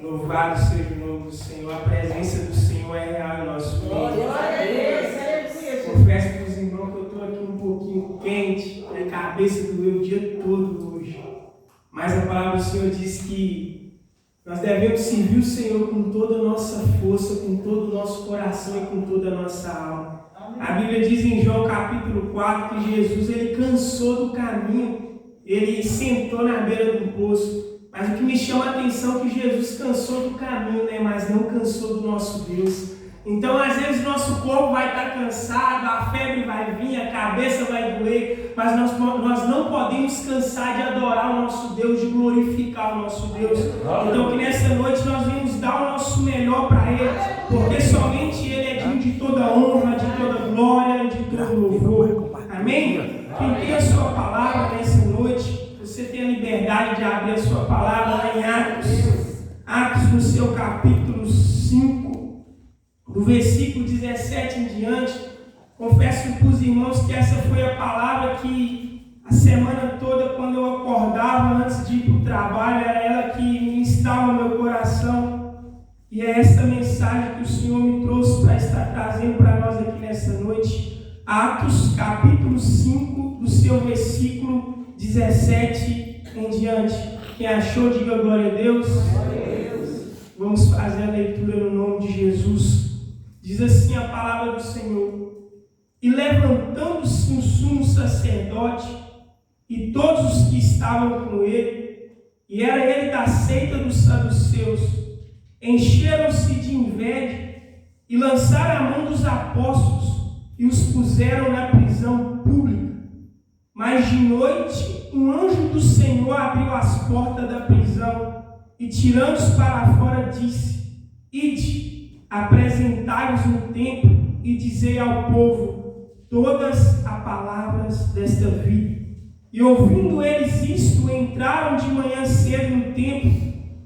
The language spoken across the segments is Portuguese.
Louvado seja o nome do Senhor. A presença do Senhor é real em nosso meio. Confesso para os irmãos que eu estou aqui um pouquinho quente, minha cabeça doeu o dia todo hoje. Mas a palavra do Senhor diz que nós devemos servir o Senhor com toda a nossa força, com todo o nosso coração e com toda a nossa alma. A Bíblia diz em João capítulo 4 que Jesus ele cansou do caminho, ele sentou na beira do poço. Mas o que me chama a atenção é que Jesus cansou do caminho, né? Mas não cansou do nosso Deus. Então, às vezes, nosso corpo vai estar cansado, a febre vai vir, a cabeça vai doer, mas nós não podemos cansar de adorar o nosso Deus, de glorificar o nosso Deus. Então, que nessa noite nós vamos dar o nosso melhor para Ele, porque somente Ele é digno de toda honra, de toda glória, de todo louvor. Amém? Quem tem a sua palavra nessa noite, você tem a liberdade de abrir a sua palavra lá em Atos no seu capítulo 5, do versículo 17 em diante. Confesso para os irmãos que essa foi a palavra que a semana toda, quando eu acordava antes de ir para o trabalho, era ela que ministrava o meu coração. E é essa mensagem que o Senhor me trouxe para estar trazendo para nós aqui nessa noite. Atos capítulo 5, do seu versículo 17 em diante. Quem achou, diga glória a Deus. Vamos fazer a leitura no nome de Jesus. Diz assim a palavra do Senhor: E levantando-se um sumo sacerdote e todos os que estavam com ele, e era ele da seita dos saduceus, encheram-se de inveja e lançaram a mão dos apóstolos e os puseram na prisão pública. Mas de noite um anjo do Senhor abriu as portas da prisão e, tirando-os para fora, disse: Ide, apresentai-vos no templo e dizei ao povo todas as palavras desta vida. E ouvindo eles isto, entraram de manhã cedo no templo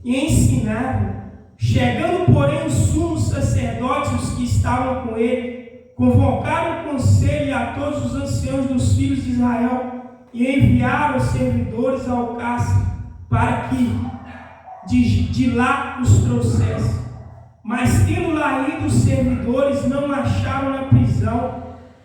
e ensinaram. Chegando, porém, os sumos sacerdotes, os que estavam com ele, convocaram o conselho a todos os anciãos dos filhos de Israel e enviaram os servidores ao cárcere para que de lá os trouxessem. Mas tendo lá ido os servidores, não acharam na prisão.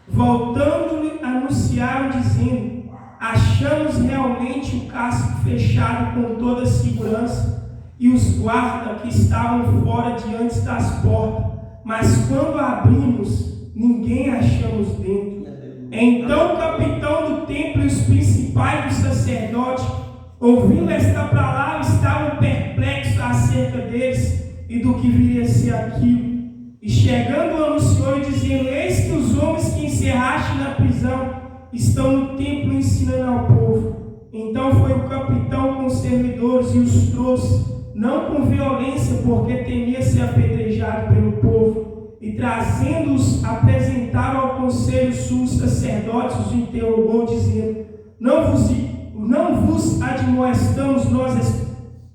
Voltando-lhe, anunciaram, dizendo: Achamos realmente o cárcere fechado com toda a segurança e os guardas que estavam fora diante das portas. Mas quando abrimos, ninguém achamos dentro. Então o capitão do templo e os principais dos sacerdotes, ouvindo esta palavra, estavam perplexos acerca deles e do que viria a ser aquilo. E chegando anunciou e dizendo: Eis que os homens que encerraste na prisão estão no templo ensinando ao povo. Então foi o capitão com os servidores e os trouxe, não com violência, porque temia ser apedrejado pelo povo. E trazendo-os, apresentaram ao conselho os sumos sacerdotes, os interrogou, dizendo: Não vos admoestamos nós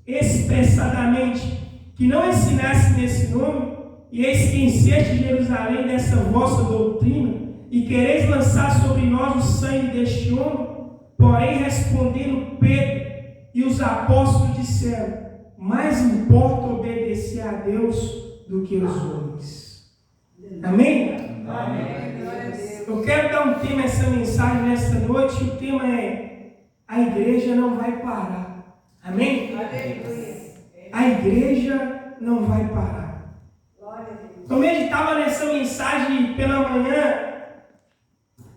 expressadamente que não ensinasse nesse nome? E eis que encheste Jerusalém dessa vossa doutrina, e quereis lançar sobre nós o sangue deste homem? Porém, respondendo Pedro e os apóstolos disseram: Mais importa obedecer a Deus do que os homens. Amém? Amém. Eu quero dar um tema a essa mensagem nesta noite. O tema é: a igreja não vai parar. Amém? A igreja não vai parar. Eu meditava nessa mensagem pela manhã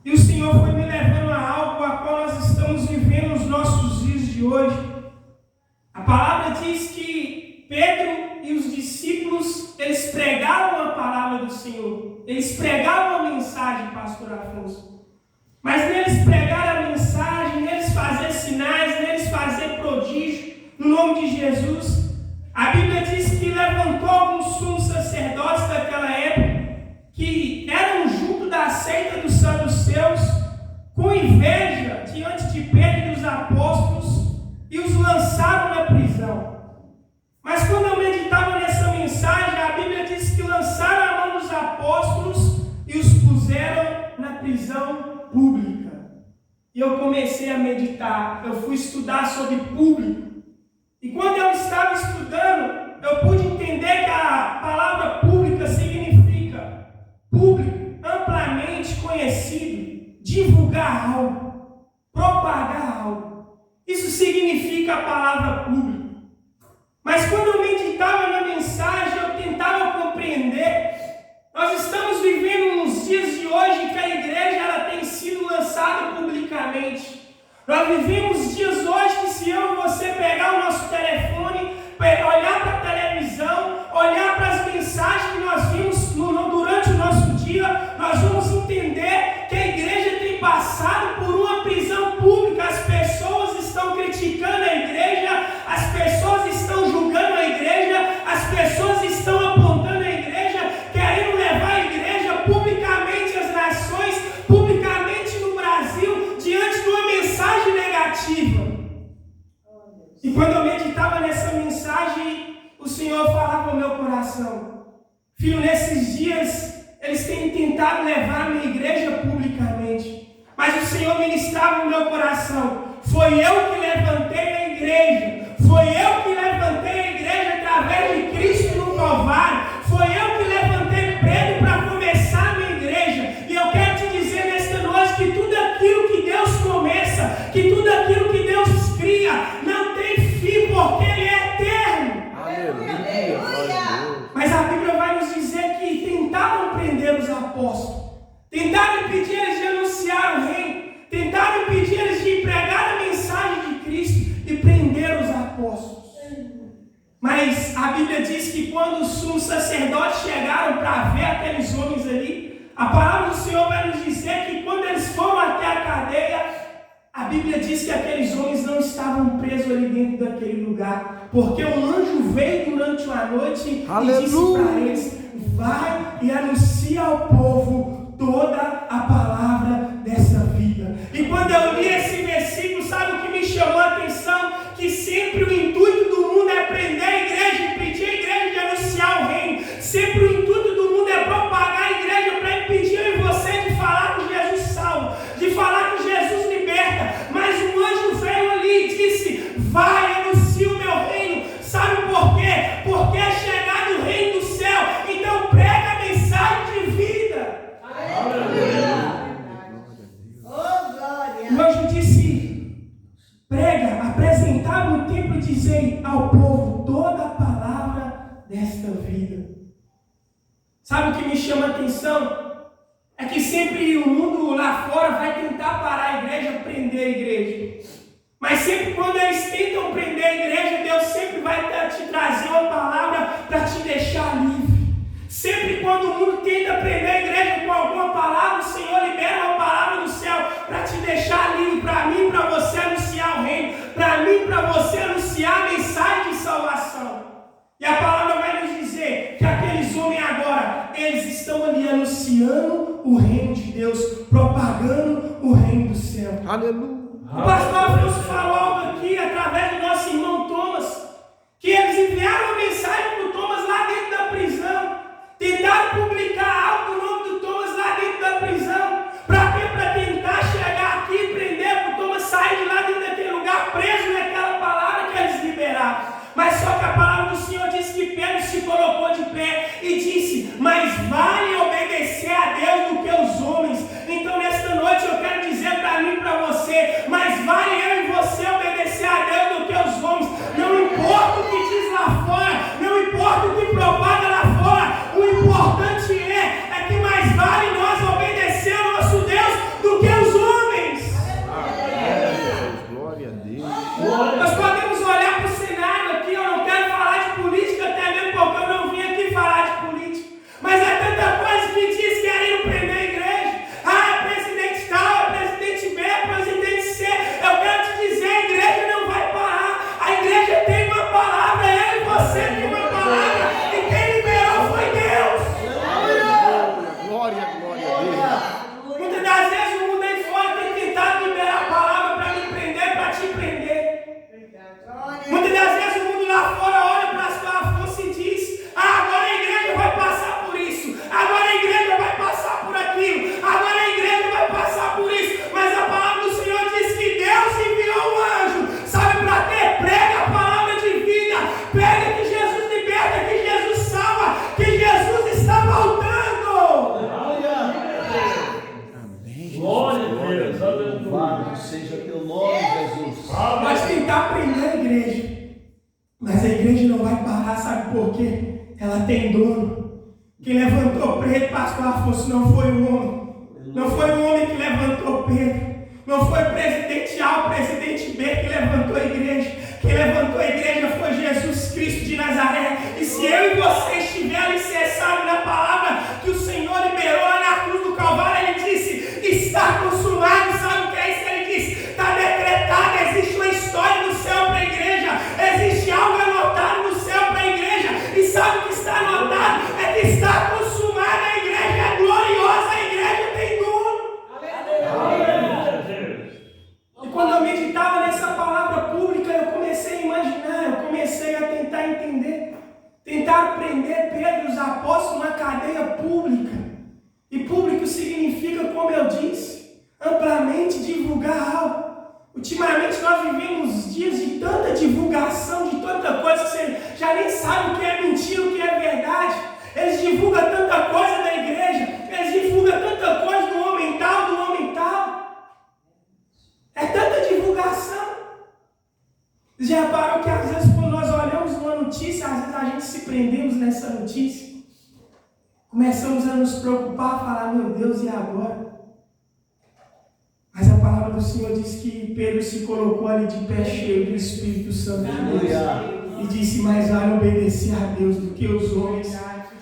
e o Senhor foi me levando a algo a qual nós estamos vivendo nos nossos dias de hoje. A palavra diz que Pedro e os discípulos, eles pregavam a palavra do Senhor. Eles pregavam a mensagem, pastor Afonso. Mas neles pregar a mensagem, neles fazer sinais, neles fazer prodígio, no nome de Jesus. A Bíblia diz que levantou alguns sumos sacerdotes daquela época, que eram junto da seita dos saduceus, com inveja diante de Pedro e dos apóstolos, e os lançaram na prisão. Mas quando eu meditava nessa mensagem, a Bíblia diz que lançaram a mão dos apóstolos e os puseram na prisão pública. E eu comecei a meditar, eu fui estudar sobre público. E quando eu estava estudando, eu pude entender que a palavra pública significa público, amplamente conhecido, divulgar algo, propagar algo. Isso significa a palavra pública. Mas quando eu meditava na mensagem, eu tentava compreender. Nós estamos vivendo nos dias de hoje que a igreja ela tem sido lançada publicamente. Nós vivemos dias hoje que se eu e você pegar o nosso telefone, olhar para a televisão, olhar para as mensagens que nós vimos durante o nosso dia, nós vamos entender que a igreja tem passado por uma prisão pública. As pessoas estão criticando a igreja, as pessoas estão julgando a igreja, as pessoas estão apontando a igreja, querendo levar a igreja publicamente às nações, publicamente no Brasil, diante de uma mensagem negativa. E quando eu meditava nessa mensagem, o Senhor falava ao meu coração: filho, nesses dias eles têm tentado levar a minha igreja publicamente, mas o Senhor ministrava no meu coração: foi eu que levantei a igreja, foi eu que levantei a igreja através de Cristo no Calvário, foi eu que levantei Pedro para começar a minha igreja. E eu quero te dizer nesta noite que tudo aquilo que Deus começa, que tudo aquilo que Deus cria, não tem fim, porque Ele é eterno. Mas a Bíblia vai nos dizer que tentaram prender os apóstolos, tentaram impedir eles de anunciar o reino, tentaram impedir eles de pregar a mensagem de Cristo e prender os apóstolos. Mas a Bíblia diz que quando os sumos sacerdotes chegaram para ver aqueles homens ali, a palavra do Senhor vai nos dizer que quando eles foram até a cadeia, a Bíblia diz que aqueles homens não estavam presos ali dentro daquele lugar, porque um anjo veio durante a noite e disse para eles: vai e anuncia ao povo toda a palavra dessa vida. E quando eu li esse versículo, sabe o que me chamou a atenção? Que sempre o intuito do mundo é prender a igreja, impedir a igreja de anunciar o reino. Sempre o intuito do mundo é propagar a igreja para impedir eu e você de falar que Jesus salva, de falar que Jesus liberta. Mas um anjo veio ali e disse: vai, anuncia o meu reino. Sabe por quê? Porque é chegado o reino do céu. Então prega a mensagem de vida. O anjo disse: prega, apresentar no templo e dizer ao povo toda a palavra desta vida. Sabe o que me chama a atenção? É que sempre o mundo lá fora vai tentar parar a igreja, prender a igreja. Mas sempre quando eles tentam prender a igreja, Deus sempre vai te trazer uma palavra para te deixar livre. Sempre quando o mundo tenta prender a igreja com alguma palavra, o Senhor libera uma palavra do céu para te deixar livre, para mim, para você anunciar o reino, para mim, para você anunciar a mensagem de salvação. E a palavra vai nos dizer que aqueles homens agora, eles estão ali anunciando o reino de Deus, propagando o reino do céu. Aleluia. O pastor Afonso falou algo aqui através do nosso irmão Thomas, que eles enviaram uma mensagem para o Thomas lá dentro da prisão, tentaram publicar algo no nome do Thomas lá dentro da prisão. Para quê? Para tentar chegar aqui e prender, para o Thomas sair de lá dentro daquele lugar, preso naquela palavra que eles liberaram. Mas só que a palavra do Senhor diz que Pedro se colocou de pé e disse: mas vale obedecer a Deus do que os homens. Então nesta noite eu quero dizer para mim e para você: mas vale eu e você obedecer a Deus do que os homens. Não importa o que diz lá fora, vai parar, sabe por quê? Ela tem dono. Quem levantou Pedro, pastor Afonso, não foi o homem. Não foi o homem que levantou Pedro. Não foi o presidente A, o presidente B que levantou a igreja. Quem levantou a igreja foi Jesus Cristo de Nazaré. E se eu e você estiver alicerçados na palavra que o Senhor liberou lá na cruz do Calvário, Ele disse, está consumado. Sabe o que é isso? Ele disse, está decretado, existe uma história no céu para a igreja. Existe algo anotado no céu para a igreja. E sabe o que está anotado? É que está consumado, a igreja é gloriosa, a igreja tem dono. E quando eu meditava nessa palavra pública, eu comecei a imaginar, eu comecei a tentar entender, tentar aprender Pedro e os apóstolos na cadeia pública. E público significa, como eu disse, amplamente divulgar algo. Ultimamente nós vivemos dias de tanta divulgação, de tanta coisa, que você já nem sabe o que é mentira, o que é verdade. Eles divulgam tanta coisa da igreja, eles divulgam tanta coisa do homem tal, do homem tal. É tanta divulgação. Você já reparou que às vezes quando nós olhamos uma notícia, às vezes a gente se prendemos nessa notícia. Começamos a nos preocupar, a falar, meu Deus, e agora? Mas a palavra do Senhor diz que Pedro se colocou ali de pé cheio do Espírito Santo de Deus. E disse, mais vale obedecer a Deus do que os homens.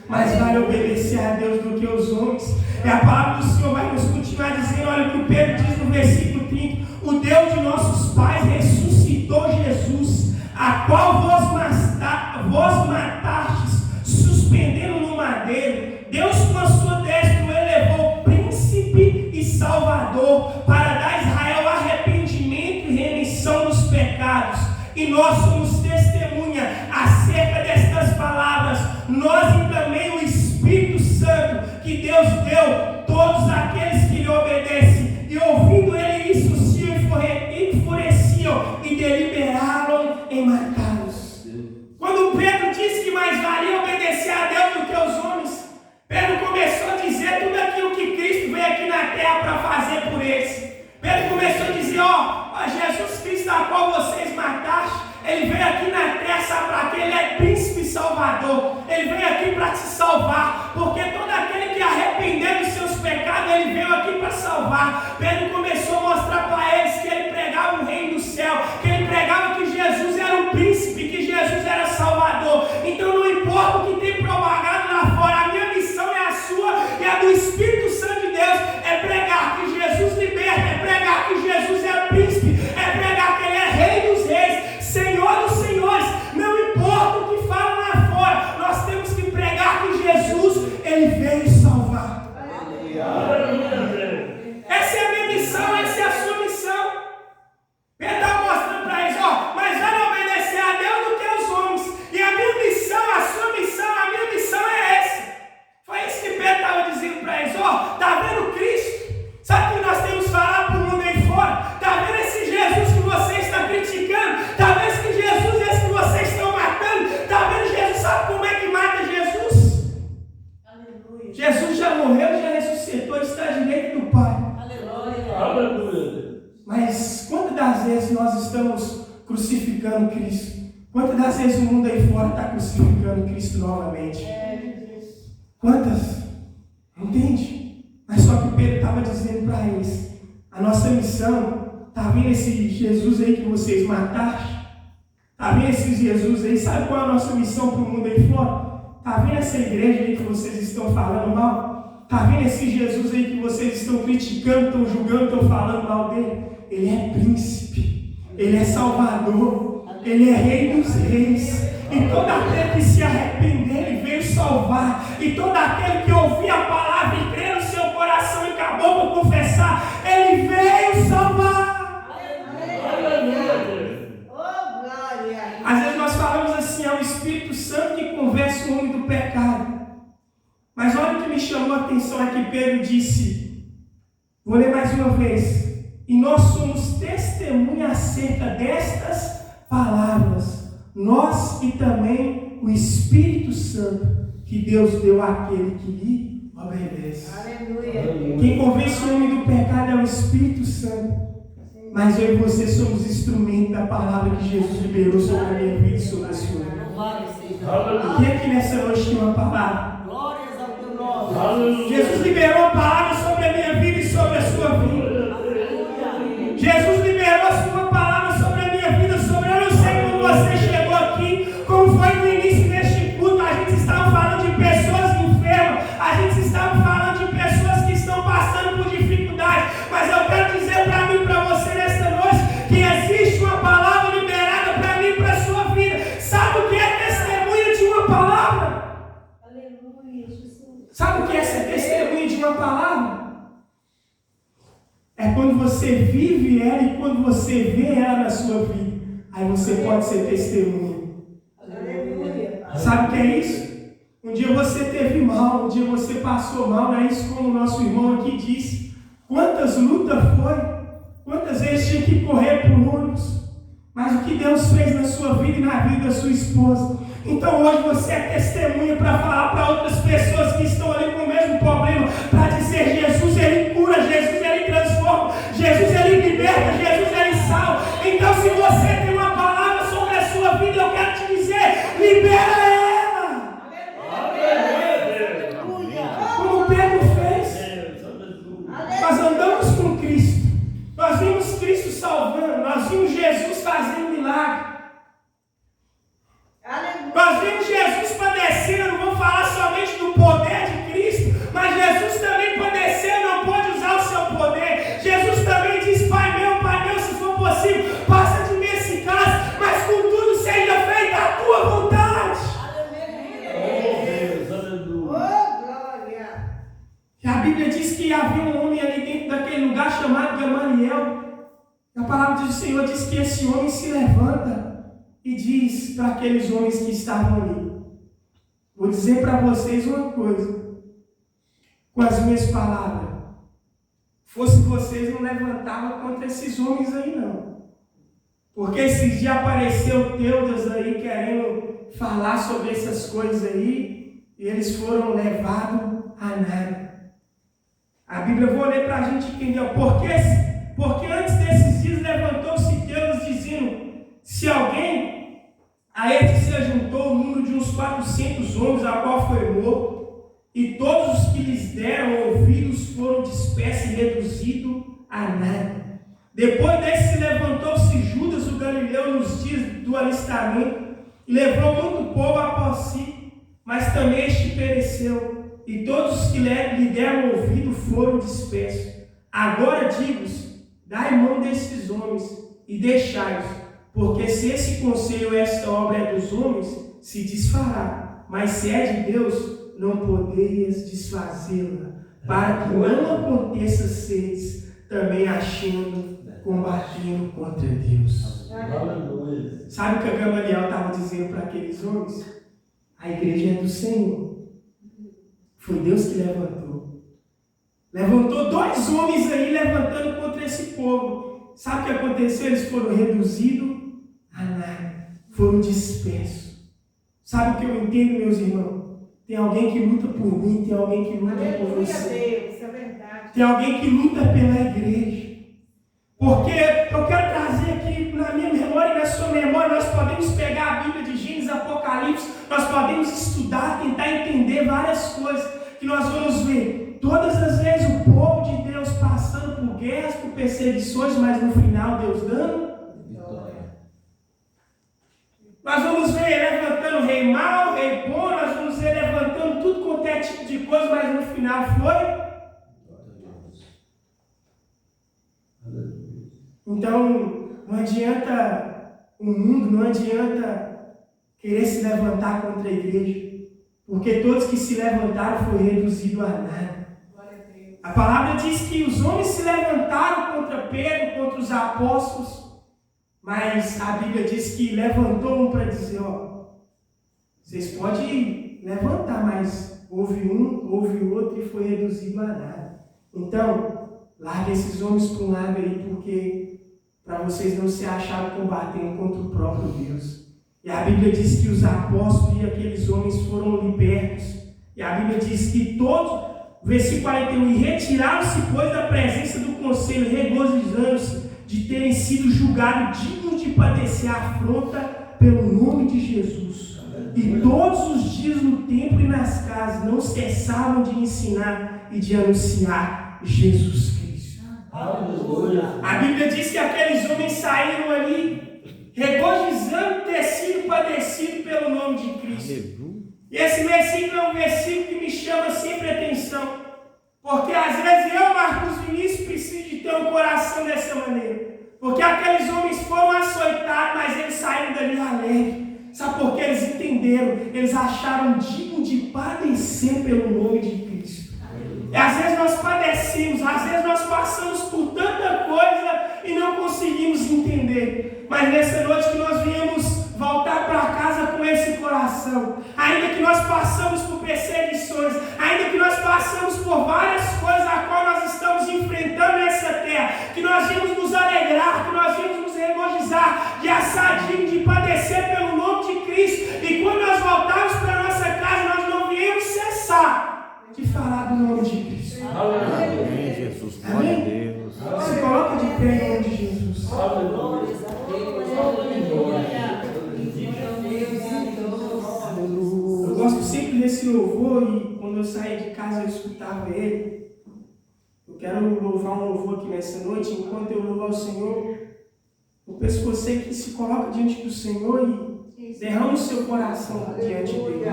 Mais vale obedecer a Deus do que os homens. E a palavra do Senhor vai nos continuar dizendo, olha o que o Pedro diz no versículo 30. O Deus de nossos pais ressuscitou Jesus, a qual vós matastes, suspendendo no madeiro. Deus com a sua destra o elevou príncipe e salvador, para dar a Israel arrependimento e remissão dos pecados. E nós somos testemunha acerca destas palavras. Nós e também o Espírito Santo que Deus deu todos aqueles que lhe obedecem. E ouvindo ele isso, se enfureciam e deliberaram em matá-los. Quando Pedro disse que mais valia obedecer a Deus do que os homens, Pedro começou a dizer tudo aquilo que Cristo veio aqui na terra para fazer por eles. Pedro começou a dizer, Jesus Cristo, a qual vocês mataste, Ele veio aqui na terra, sabe para quê? Ele é príncipe e salvador. Ele veio aqui para te salvar, porque todo aquele que arrepender dos seus pecados, Ele veio aqui para salvar. Pedro começou a mostrar para eles que Ele pregava o reino do céu, que Ele pregava que Jesus era um príncipe, que Jesus era salvador. Então não importa o que tem propagado lá fora, a minha missão é a sua e a do Espírito Santo de Deus, é pregar que Jesus liberta, é pregar que Jesus é príncipe, é pregar que Ele é rei dos reis, Senhor dos senhores. Não importa o que falam lá fora, nós temos que pregar que Jesus, Ele veio salvar. Essa é a minha missão, essa é a sua missão. Pedro estava mostrando para eles, mas vale obedecer a Deus do que aos homens. E a minha missão, a sua missão, a minha missão é essa. Foi isso que Pedro estava dizendo para eles, está vendo Cristo? Sabe o que nós temos que falar para o mundo aí fora? Está vendo esse Jesus que você está criticando? Está vendo esse Jesus esse que vocês estão matando? Está vendo Jesus? Sabe como é que mata Jesus? Aleluia. Jesus já morreu, já ressuscitou, está à direita do Pai. Aleluia. Aleluia. Mas quantas das vezes nós estamos crucificando Cristo? Quantas das vezes o mundo aí fora está crucificando Cristo novamente? Quantas? Entende? Mas só que Pedro estava dizendo para eles, a nossa missão, está vendo esse Jesus aí que vocês mataram? Está vendo esse Jesus aí? Sabe qual é a nossa missão para o mundo aí fora? Está vendo essa igreja aí que vocês estão falando mal? Está vendo esse Jesus aí que vocês estão criticando, estão julgando, estão falando mal dele? Ele é príncipe, Ele é salvador, Ele é rei dos reis. E todo aquele que se arrepender, Ele veio salvar. E todo aquele que ouvir a palavra e crer no seu coração e acabou por confessar, Ele veio salvar. Às vezes nós falamos assim, é o Espírito Santo que convence o homem do pecado. Mas olha o que me chamou a atenção é que Pedro disse, vou ler mais uma vez, e nós somos testemunha acerca destas palavras, nós e também o Espírito Santo que Deus deu àquele que lhe obedece. Aleluia. Quem convence o homem do pecado é o Espírito Santo. Mas eu e você somos instrumento da palavra que Jesus liberou sobre a minha vida e sobre a sua vida. Louvado seja. Quem aqui nessa noite tem uma palavra? Glórias ao teu nome. Jesus liberou a palavra sobre a minha vida e sobre a sua vida. Jesus liberou a sua palavra sobre a minha vida, sobre eu não sei como você chegou aqui, como foi no início deste culto. A gente estava falando de pessoas enfermas, a gente estava falando de pessoas que estão passando por dificuldade, mas eu quero dizer para mim e para você nesta noite que existe uma palavra liberada para mim e para a sua vida. Sabe o que é testemunha de uma palavra? Aleluia, Jesus. Sabe o que é ser testemunha de uma palavra? É quando você vive ela e quando você vê ela na sua vida. Aí você pode ser testemunha. Aleluia. Sabe o que é isso? Um dia você teve mal, um dia você passou mal, não é isso como o nosso irmão aqui disse. Quantas lutas foi? Quantas vezes tinha que correr por ônibus? Mas o que Deus fez na sua vida e na vida da sua esposa. Então hoje você é testemunha para falar para outras pessoas que estão ali com o mesmo problema, para dizer: Jesus ele cura, Jesus ele transforma, Jesus ele liberta, Jesus ele salva. Então se você tem uma palavra sobre a sua vida, eu quero te dizer: libera ela. Como Pedro fez. Nós andamos com Cristo, nós vimos Cristo salvando, nós vimos Jesus fazendo milagre. Nós vimos Jesus padecendo. Eu não vou falar somente do poder de Cristo, mas Jesus também padeceu, não pôde usar o seu poder. Jesus também diz: Pai meu, se for possível, passa de mim esse cálice, mas contudo seja feita a tua vontade. E a Bíblia diz que havia um homem ali dentro daquele lugar chamado Gamaliel. A palavra do Senhor diz que esse homem se levanta e diz para aqueles homens que estavam ali: vou dizer para vocês uma coisa, com as minhas palavras, fosse vocês, não levantavam contra esses homens aí não, porque esses dias apareceu Teudas aí querendo falar sobre essas coisas aí, e eles foram levados a nada. A Bíblia, eu vou ler para a gente entender, porque antes desses dias levantou-se Teudas dizendo: se alguém, a ele se ajuntou o número de uns 400 homens, a qual foi morto, e todos os que lhes deram ouvidos foram dispersos e reduzidos a nada. Depois desse levantou-se Judas o Galileu nos dias do alistamento, e levou muito povo após si, mas também este pereceu, e todos os que lhe deram ouvido foram dispersos. Agora digo-vos: dai mão desses homens e deixai-os, porque se esse conselho, esta obra é dos homens, se desfará, mas se é de Deus, não podeis desfazê-la, para que não aconteça seres também achando, combatendo contra Deus. Sabe o que a Gamaliel estava dizendo para aqueles homens? A igreja é do Senhor. Foi Deus que levantou. Levantou 2 homens aí levantando contra esse povo. Sabe o que aconteceu? Eles foram reduzidos a nada, foram dispersos. Sabe o que eu entendo, meus irmãos? Tem alguém que luta por mim, tem alguém que luta por você. Deus, é verdade. Tem alguém que luta pela igreja. Porque eu quero trazer aqui na minha memória e na sua memória, nós podemos pegar a Bíblia de Gênesis, Apocalipse, nós podemos estudar, tentar entender várias coisas que nós vamos ver. Todas as vezes o povo de Deus passando por guerras, por perseguições, mas no final Deus dando vitória. Nós vamos ver levantando rei mau, rei bom, nós vamos ver levantando tudo quanto é tipo de coisa, mas no final foi. Então, não adianta o mundo, não adianta querer se levantar contra a igreja, porque todos que se levantaram foram reduzidos a nada. A palavra diz que os homens se levantaram contra Pedro, contra os apóstolos, mas a Bíblia diz que levantou um para dizer: ó, vocês podem levantar, mas houve um, houve outro e foi reduzido a nada. Então, larga esses homens para um lado aí, porque para vocês não se acharem combatendo contra o próprio Deus. E a Bíblia diz que os apóstolos e aqueles homens foram libertos. E a Bíblia diz que todos, versículo 41, e retiraram-se, pois, da presença do conselho, regozijando-se de terem sido julgados dignos de padecer a afronta pelo nome de Jesus. E todos os dias no templo e nas casas não cessavam de ensinar e de anunciar Jesus Cristo. A Bíblia diz que aqueles homens saíram ali regozijando ter sido padecido pelo nome de Cristo. E esse versículo é um versículo que me chama sempre a atenção. Porque às vezes eu, Marcos Vinícius, preciso de ter um coração dessa maneira. Porque aqueles homens foram açoitados, mas eles saíram dali alegres. Sabe por quê? Eles entenderam, eles acharam digno de padecer pelo nome de Cristo. E às vezes nós padecemos, às vezes nós passamos por tanta coisa e não conseguimos entender. Mas nessa noite que nós viemos voltar para casa com esse coração, ainda que nós passamos por perseguições, ainda que nós passamos por várias coisas a qual nós estamos enfrentando nessa terra, que nós viemos nos alegrar, que nós viemos nos regozijar, de assar digno de padecer pelo nome de Cristo, e quando nós voltarmos para a nossa casa, nós não viemos cessar de falar do nome de Cristo. Amém, Jesus. Glória a Deus. Se coloca de pé em nome de Jesus. Eu gosto sempre desse louvor e quando eu saía de casa eu escutava ele. Eu quero louvar um louvor aqui nessa noite. Enquanto eu louvo ao Senhor, eu peço que você que se coloca diante do Senhor e derrama o seu coração diante dele.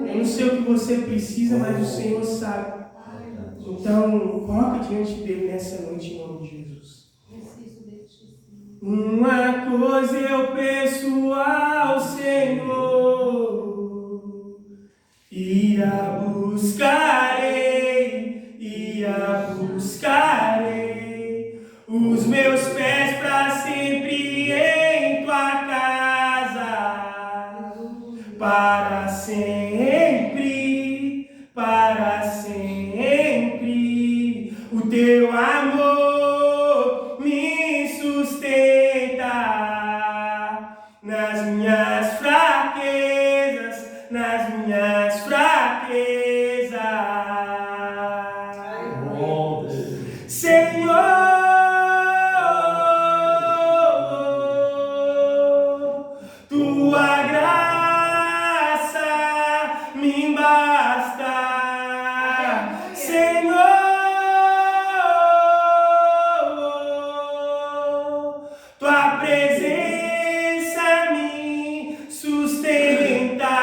Eu não sei o que você precisa, mas o Senhor sabe. Então, coloca diante dele nessa noite em nome de Jesus. Uma coisa eu peço ao Senhor, e a buscarei, os meus pés para sempre em tua casa, para sempre, o teu amor me sustenta nas minhas fraquezas, Senhor, tua graça me basta, Senhor, tua presença me sustenta.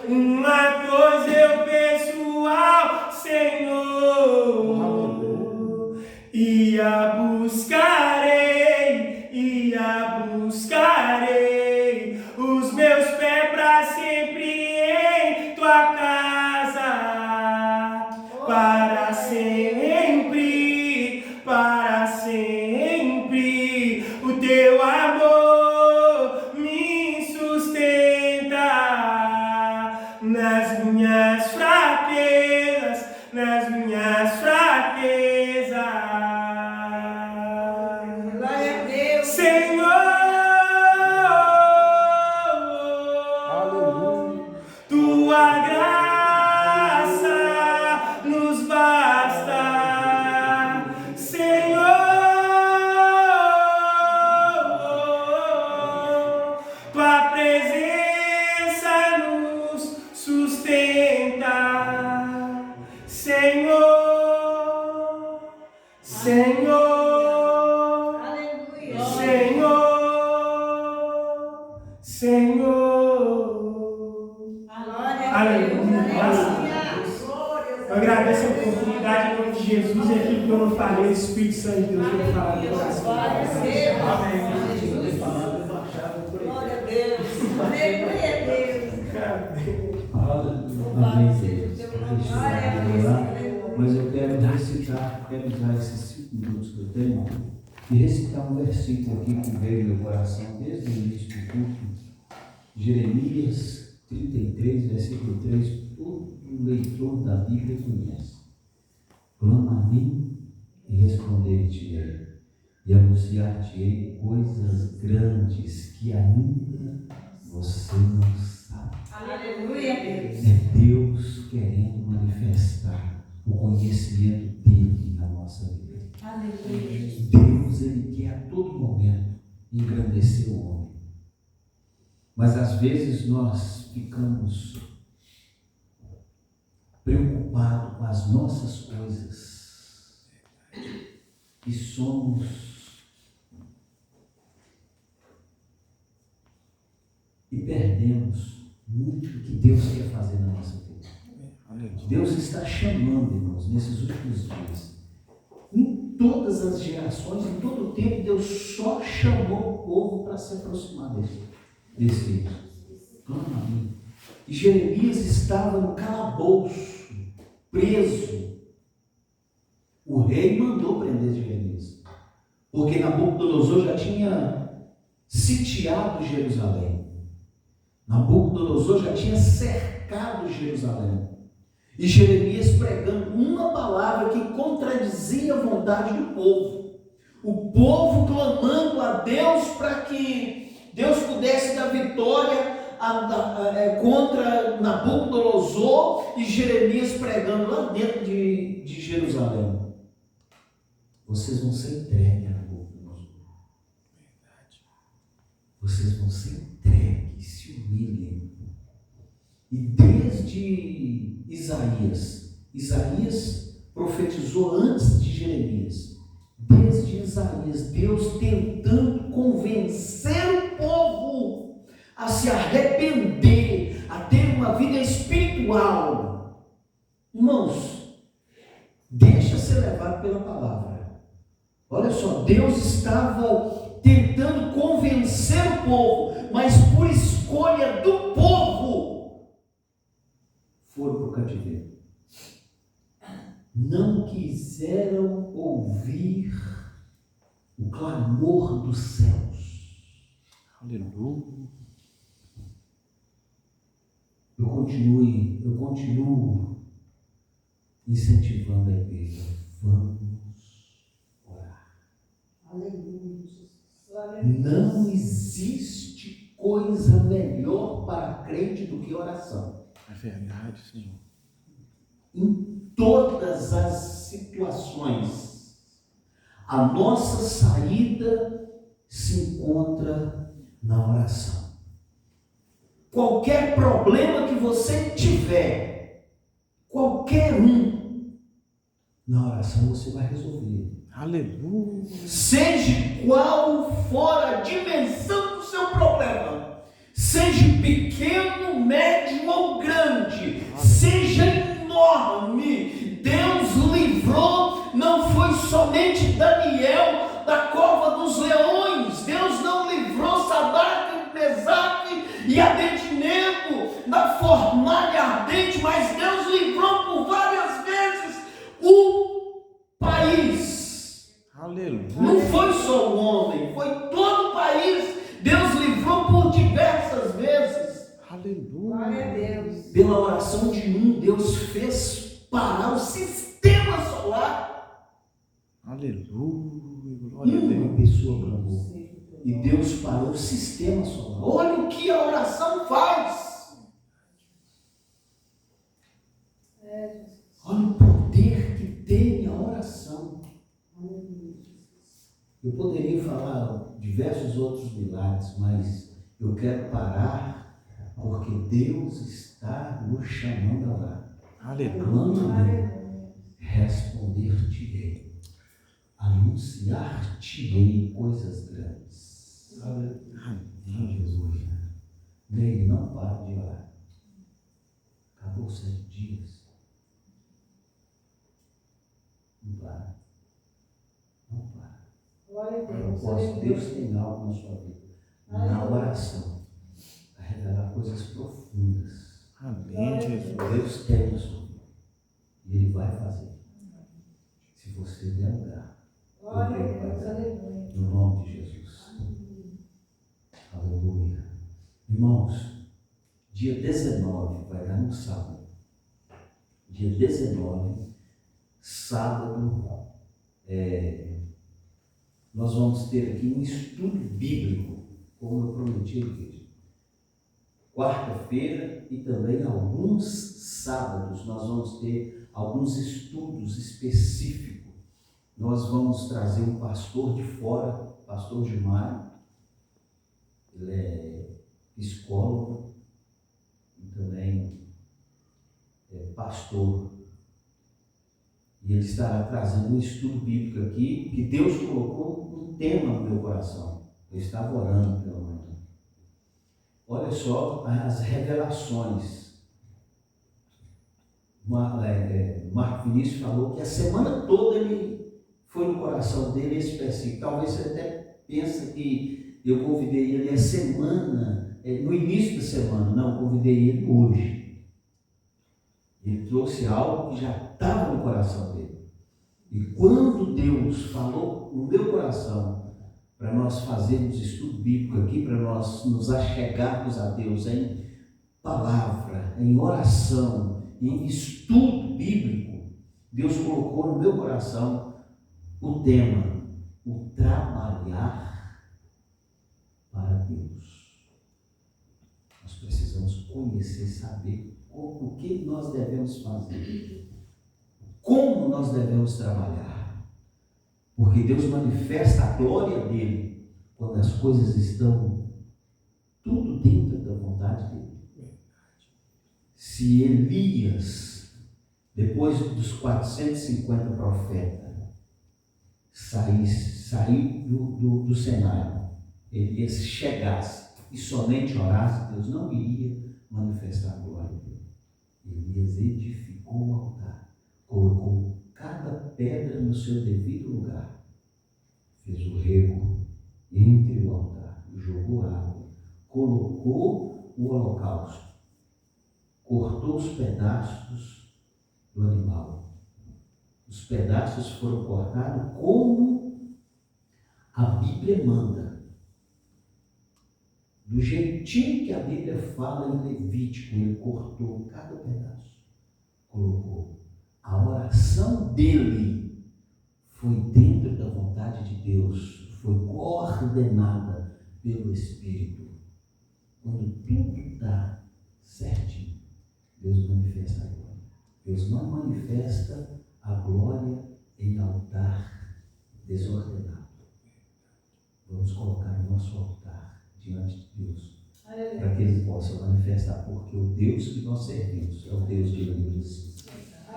Uma coisa eu peço ao Senhor, e a buscarei, os meus pés para sempre em tua casa, para sempre, o teu amor me sustenta nas minhas fraquezas, Glória a Deus. Senhor, tua graça nos basta, Senhor, tua presença nos sustenta, Senhor, Aleluia. Senhor. Glória a Aleluia. Deus. Aleluia. Eu agradeço a oportunidade em nome de Jesus e aquilo que eu não falei, o Espírito Santo de Deus vai falar no coração. Glória a Deus. Amém. Glória a Deus. Aleluia a Deus. Amém, Deus. Mas eu quero usar esses 5 minutos que eu tenho e recitar um versículo aqui que veio no meu coração desde o início do culto. Jeremias 33, versículo 3. Todo leitor da Bíblia conhece. Clama a mim e responder-te-ei, e anunciar-te-ei coisas grandes que ainda você não sabe. Aleluia a Deus. É Deus querendo manifestar o conhecimento dele na nossa vida. Aleluia. Deus, ele quer a todo momento engrandecer o homem. Mas às vezes nós ficamos preocupados com as nossas coisas e perdemos muito do que Deus quer fazer na nossa vida. Deus está chamando, irmãos, nesses últimos dias. Em todas as gerações, em todo o tempo, Deus só chamou o povo para se aproximar desse Deus. Clama a mim. E Jeremias estava no calabouço, preso. O rei mandou prender Jeremias, porque Nabucodonosor já tinha sitiado Jerusalém. Nabucodonosor já tinha cercado Jerusalém. E Jeremias pregando uma palavra que contradizia a vontade do povo. O povo clamando a Deus para que Deus pudesse dar vitória contra Nabucodonosor, e Jeremias pregando lá dentro de Jerusalém. Vocês vão ser entregues a Nabucodonosor. Vocês vão ser entregues, se humilhem. E desde Isaías profetizou antes de Jeremias. Desde Isaías, Deus tentando convencer o povo a se arrepender, a ter uma vida espiritual. Irmãos, deixa ser levado pela palavra. Olha só, Deus estava tentando convencer o povo, mas por escolha do povo, foram para o cativeiro. Não quiseram ouvir o clamor dos céus. Aleluia. Eu continuo incentivando a igreja. Vamos orar. Aleluia. Não existe coisa melhor para crente do que oração. É verdade, Senhor. Em todas as situações, a nossa saída se encontra na oração. Qualquer problema que você tiver, qualquer na oração você vai resolver. Aleluia. Seja qual for a dimensão do seu problema, seja pequeno, médio ou grande, seja enorme, Deus livrou, não foi somente Daniel da cova dos leões, Deus não livrou Sadraque, Mesaque e Abednego da fornalha ardente, mas Deus livrou por várias vezes o país. Aleluia. Não foi só o homem, foi todo o país. Deus livrou por diversas vezes. Aleluia. Glória a Deus. Pela oração de Deus fez parar o sistema solar. Aleluia. Glória a Uma Deus. pessoa clamou e Deus parou o sistema solar. Olha o que a oração faz. Olha o poder que tem a oração. Eu poderia falar diversos outros milagres, mas eu quero parar porque Deus está nos chamando a orar. Aleluia. Clama-me, responder-te-ei, anunciar-te-ei coisas grandes. Aleluia. Neide, não pare de orar. Acabou 7 dias. Não para. Não para. Glória a O Deus. propósito, Deus tem algo na sua vida. Na oração, a revelar coisas profundas. Amém, Jesus. Deus quer nos ouvir. E Ele vai fazer. Se você der lugar. Glória a Ele vai Deus. fazer. Aleluia. No nome de Jesus. Aleluia. Irmãos, dia 19 vai dar no sábado. Dia 19, sábado, nós vamos ter aqui um estudo bíblico, como eu prometi à igreja. Quarta-feira e também alguns sábados nós vamos ter alguns estudos específicos. Nós vamos trazer um pastor de fora, pastor Gilmar. Ele é psicólogo e também pastor. E ele estará trazendo um estudo bíblico aqui, que Deus colocou um tema no meu coração. Eu estava orando pela manhã. Olha só as revelações. Marco Vinícius falou que a semana toda ele foi no coração dele esse versículo. Talvez você até pense que eu convidei ele a semana, no início da semana. Não, convidei ele hoje. Ele trouxe algo que já estava no coração dele. E quando Deus falou no meu coração para nós fazermos estudo bíblico aqui, para nós nos achegarmos a Deus em palavra, em oração, em estudo bíblico, Deus colocou no meu coração o tema, o trabalhar para Deus. Nós precisamos conhecer, saber o que nós devemos fazer, como nós devemos trabalhar, porque Deus manifesta a glória dele quando as coisas estão tudo dentro da vontade dele. Se Elias, depois dos 450 profetas, saiu do cenário, Elias chegasse e somente orasse, Deus não iria manifestar a glória dele. Elias edificou o altar, colocou cada pedra no seu devido lugar, fez o rego entre o altar, jogou água, colocou o holocausto, cortou os pedaços do animal. Os pedaços foram cortados como a Bíblia manda, do jeitinho que a Bíblia fala em Levítico. Ele cortou cada pedaço, colocou. A oração dele foi dentro da vontade de Deus, foi coordenada pelo Espírito. Quando tudo está certinho, Deus manifesta a glória. Deus não manifesta a glória em altar desordenado. Vamos colocar o nosso altar diante de Deus, para que Ele possa manifestar, porque o Deus que nós servimos é o Deus de Elias.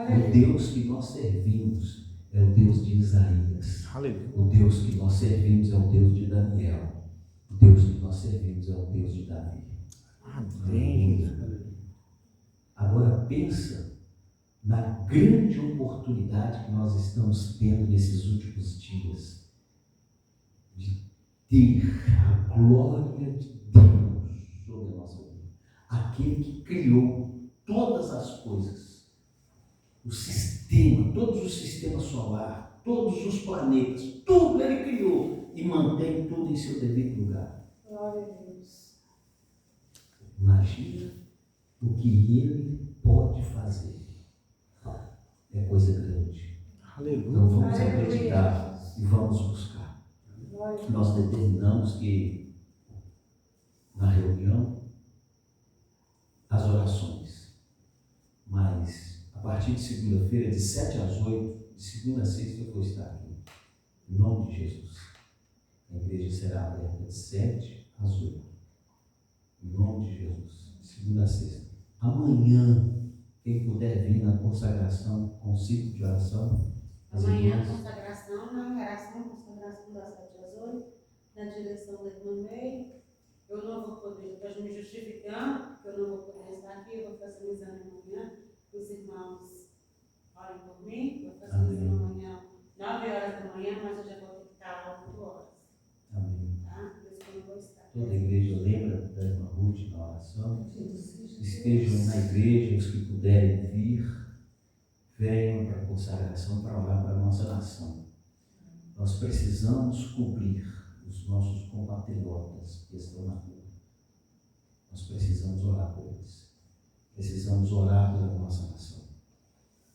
O Deus que nós servimos é o Deus de Isaías. O Deus que nós servimos é o Deus de Daniel. O Deus que nós servimos é o Deus de Davi. Amém. Agora pensa na grande oportunidade que nós estamos tendo nesses últimos dias de ter a glória de Deus sobre a nossa vida. Aquele que criou todas as coisas, o sistema, todos os sistemas solares, todos os planetas, tudo Ele criou e mantém tudo em seu devido lugar. Glória a Deus. Imagina o que Ele pode fazer. É coisa grande. Aleluia. Então vamos acreditar e vamos buscar. Glória a Deus. Nós determinamos que na reunião as orações, mas a partir de segunda-feira, de 7 às 8, de segunda a sexta, eu vou estar aqui. Em nome de Jesus. A igreja será aberta de 7 às 8. Em nome de Jesus. De segunda a sexta. Amanhã, quem puder vir na consagração com ciclo de oração, as Amanhã, irmãs, consagração das 7 às 8, na direção da irmã May. Eu não vou poder, estou me justificando, que eu não vou poder estar aqui, eu vou fazer um exame amanhã, os irmãos orem por mim, eu vou fazer um exame amanhã, 9 horas da manhã, mas eu já vou ter que estar 8 horas, amém. tá? Por isso que eu não vou estar. Toda a igreja lembra da irmã Ruth na oração. Estejam na igreja, os que puderem vir, venham para a consagração para orar para a nossa nação. Nós precisamos cobrir os nossos compatriotas que estão na rua. Nós precisamos orar por eles. Precisamos orar pela nossa nação.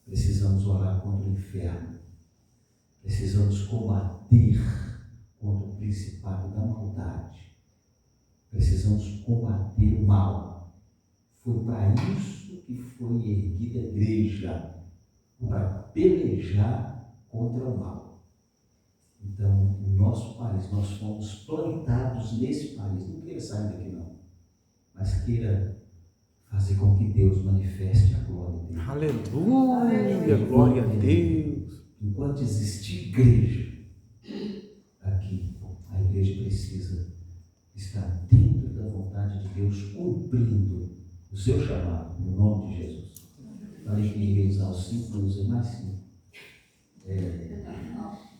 Precisamos orar contra o inferno. Precisamos combater contra o principado da maldade. Precisamos combater o mal. Foi para isso que foi erguida a igreja, para pelejar contra o mal. Então, o nosso país, nós fomos plantados nesse país, não queria sair daqui não. mas queira fazer com que Deus manifeste a glória dele. Aleluia, glória a Deus. Enquanto existir igreja aqui, a igreja precisa estar dentro da vontade de Deus, cumprindo o seu chamado, no nome de Jesus. Falei que ia usar os 5, vou usar mais 5.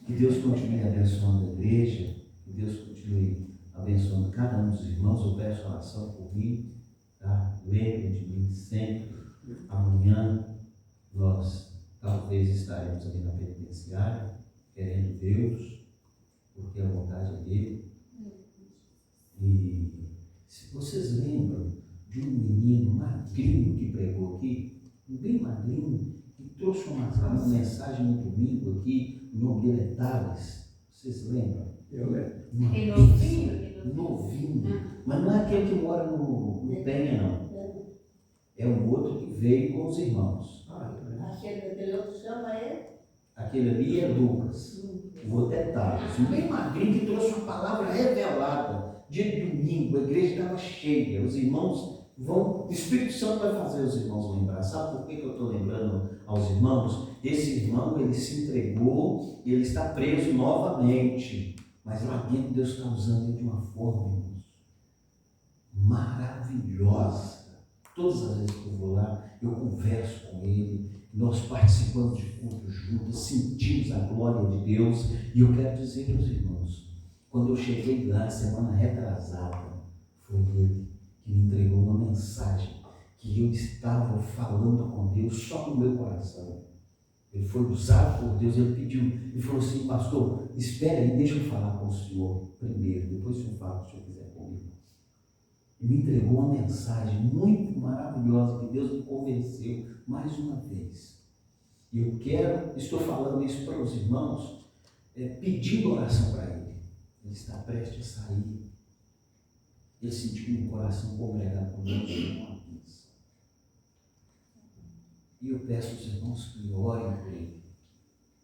Que Deus continue abençoando a igreja, que Deus continue abençoando cada um dos irmãos. Eu peço oração por mim, tá? Lembrem de mim sempre. Amanhã nós talvez estaremos ali na penitenciária, querendo Deus, porque a vontade é dele. E se vocês lembram de um menino magrinho que pregou aqui, bem magrinho, que trouxe uma mensagem no domingo aqui, o nome dele é Thales. Vocês lembram? Eu lembro. Novinho. Mas não é aquele que mora no Penha, não. É um outro que veio com os irmãos. Aquele outro chama ele? Aquele ali é Lucas. O outro é Thales. Um bem magrinho que trouxe uma palavra revelada. Dia de domingo, a igreja estava cheia. Os irmãos vão. O Espírito Santo vai fazer os irmãos lembrar. Sabe por que eu estou lembrando aos irmãos? Esse irmão, ele se entregou e ele está preso novamente. Mas lá dentro Deus está usando ele de uma forma, irmãos, maravilhosa. Todas as vezes que eu vou lá, eu converso com ele, nós participamos de cultos juntos, sentimos a glória de Deus. E eu quero dizer para os irmãos, quando eu cheguei lá, semana retrasada, foi ele que me entregou uma mensagem que eu estava falando com Deus só no meu coração. Ele foi usado por Deus, ele pediu, ele falou assim: pastor, espera aí, deixa eu falar com o senhor primeiro, depois o senhor fala o que o senhor quiser comigo. E me entregou uma mensagem muito maravilhosa que Deus me convenceu mais uma vez. E eu estou falando isso para os irmãos, pedindo oração para ele. Ele está prestes a sair. Ele sentiu no coração congregado com Deus uma bênção. E eu peço aos irmãos que orem por ele.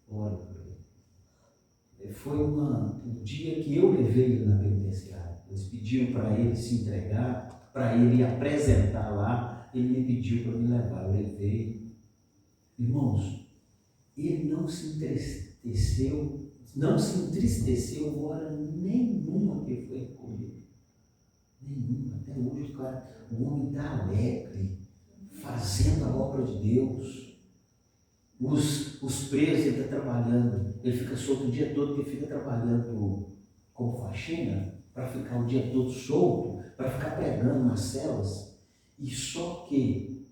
Orem por ele. Foi o dia que eu levei ele na penitenciária. Eles pediram para ele se entregar, para ele apresentar lá. Ele me pediu para me levar. Eu levei. Irmãos, ele não se entristeceu hora nenhuma que foi comigo. Nenhuma. Até hoje, cara, o homem está alegre, fazendo a obra de Deus. Os presos, ele está trabalhando, ele fica solto o dia todo, porque fica trabalhando como faxina, para ficar o dia todo solto, para ficar pregando nas celas. E só que